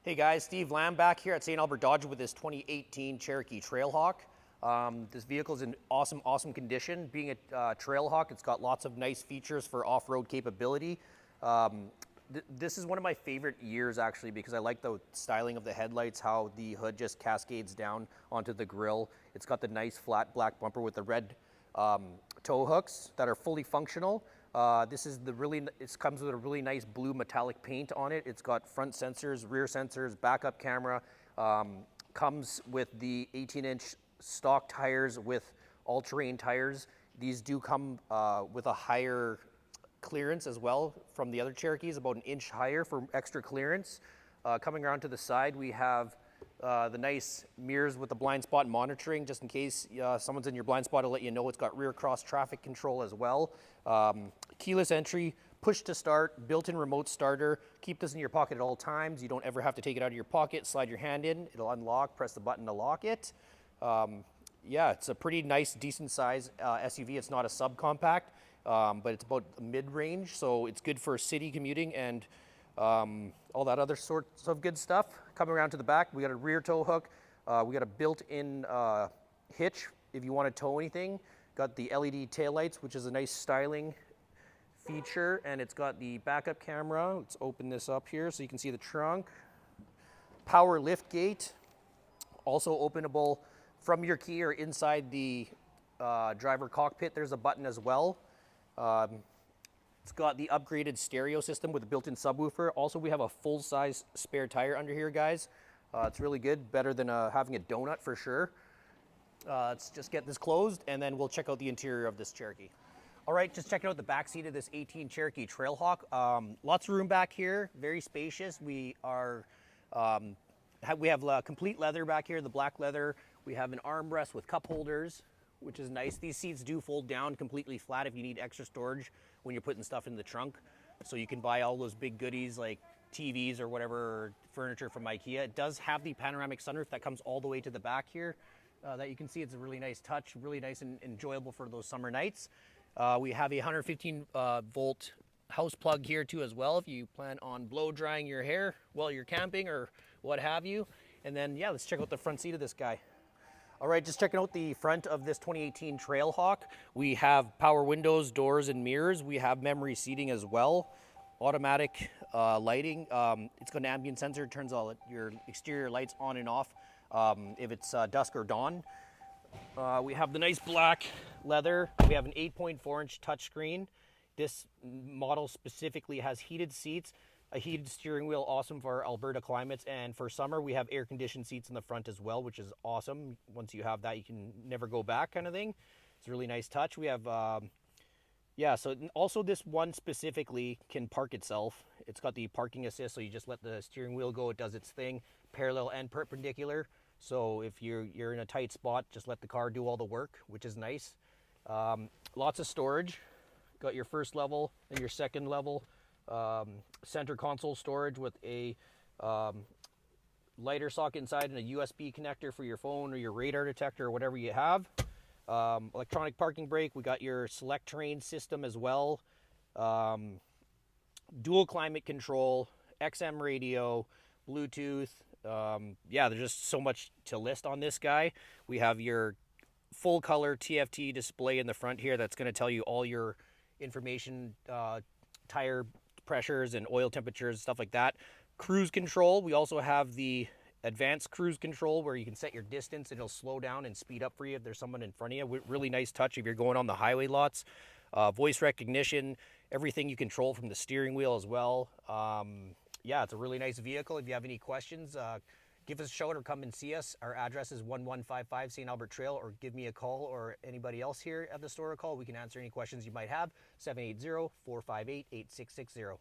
Hey guys, Steve Lamb back here at St.Albert Dodge with this 2018 Cherokee Trailhawk. This vehicle is in awesome condition. Being a Trailhawk, it's got lots of nice features for off-road capability. This is one of my favorite years actually because I like the styling of the headlights, how the hood just cascades down onto the grille. It's got the nice flat black bumper with the red tow hooks that are fully functional. It comes with a really nice blue metallic paint on it. It's got front sensors, rear sensors, backup camera. Comes with the 18-inch stock tires with all-terrain tires. These do come with a higher clearance as well from the other Cherokees, about an inch higher for extra clearance. Coming around to the side, we have the nice mirrors with the blind spot monitoring, just in case someone's in your blind spot, to let you know. It's got rear cross traffic control as well. Keyless entry, push to start, built-in remote starter. Keep this in your pocket at all times. You don't ever have to take it out of your pocket. Slide your hand in, it'll unlock, press the button to lock it. Yeah, it's a pretty nice, decent size SUV. It's not a subcompact, but it's about mid-range, so it's good for city commuting and all that other sorts of good stuff. Coming around to the back, we got a rear tow hook. We got a built-in hitch if you want to tow anything. Got the LED taillights, which is a nice styling feature, and it's got the backup camera. Let's open this up here so you can see the trunk. Power lift gate, also openable from your key or inside the driver cockpit. There's a button as well. It's got the upgraded stereo system with a built-in subwoofer. Also, we have a full-size spare tire under here, guys. It's really good, better than having a donut for sure. Let's just get this closed, and then we'll check out the interior of this Cherokee. All right, just checking out the back seat of this 18 Cherokee Trailhawk. Lots of room back here, very spacious. We have complete leather back here, the black leather. We have an armrest with cup holders, which is nice. These seats do fold down completely flat if you need extra storage when you're putting stuff in the trunk. So you can buy all those big goodies like TVs or whatever furniture from IKEA. It does have the panoramic sunroof that comes all the way to the back here that you can see. It's a really nice touch, really nice and enjoyable for those summer nights. We have a 115 volt house plug here too as well if you plan on blow drying your hair while you're camping or what have you. And then yeah, let's check out the front seat of this guy. All right, just checking out the front of this 2018 Trailhawk. We have power windows, doors, and mirrors. We have memory seating as well. Automatic lighting. It's got an ambient sensor. It turns all your exterior lights on and off if it's dusk or dawn. We have the nice black leather. We have an 8.4-inch touchscreen. This model specifically has heated seats, a heated steering wheel, awesome for Alberta climates, and for summer we have air-conditioned seats in the front as well, which is awesome. Once you have that, you can never go back kind of thing. It's a really nice touch. We have, so also this one specifically can park itself. It's got the parking assist, so you just let the steering wheel go. It does its thing, parallel and perpendicular. So if you're in a tight spot, just let the car do all the work, which is nice. Lots of storage. Got your first level and your second level. Center console storage with a lighter socket inside and a USB connector for your phone or your radar detector or whatever you have. Electronic parking brake. We got your select terrain system as well. Dual climate control, XM radio, Bluetooth. There's just so much to list on this guy. We have your full color TFT display in the front here that's going to tell you all your information, tire pressures and oil temperatures, stuff like that. Cruise control. We also have the advanced cruise control where you can set your distance. It'll slow down and speed up for you if there's someone in front of you. Really nice touch if you're going on the highway lots. Voice recognition, everything you control from the steering wheel as well. It's a really nice vehicle. If you have any questions, give us a shout or come and see us. Our address is 1155 St. Albert Trail, or give me a call or anybody else here at the store a call. We can answer any questions you might have. 780-458-8660.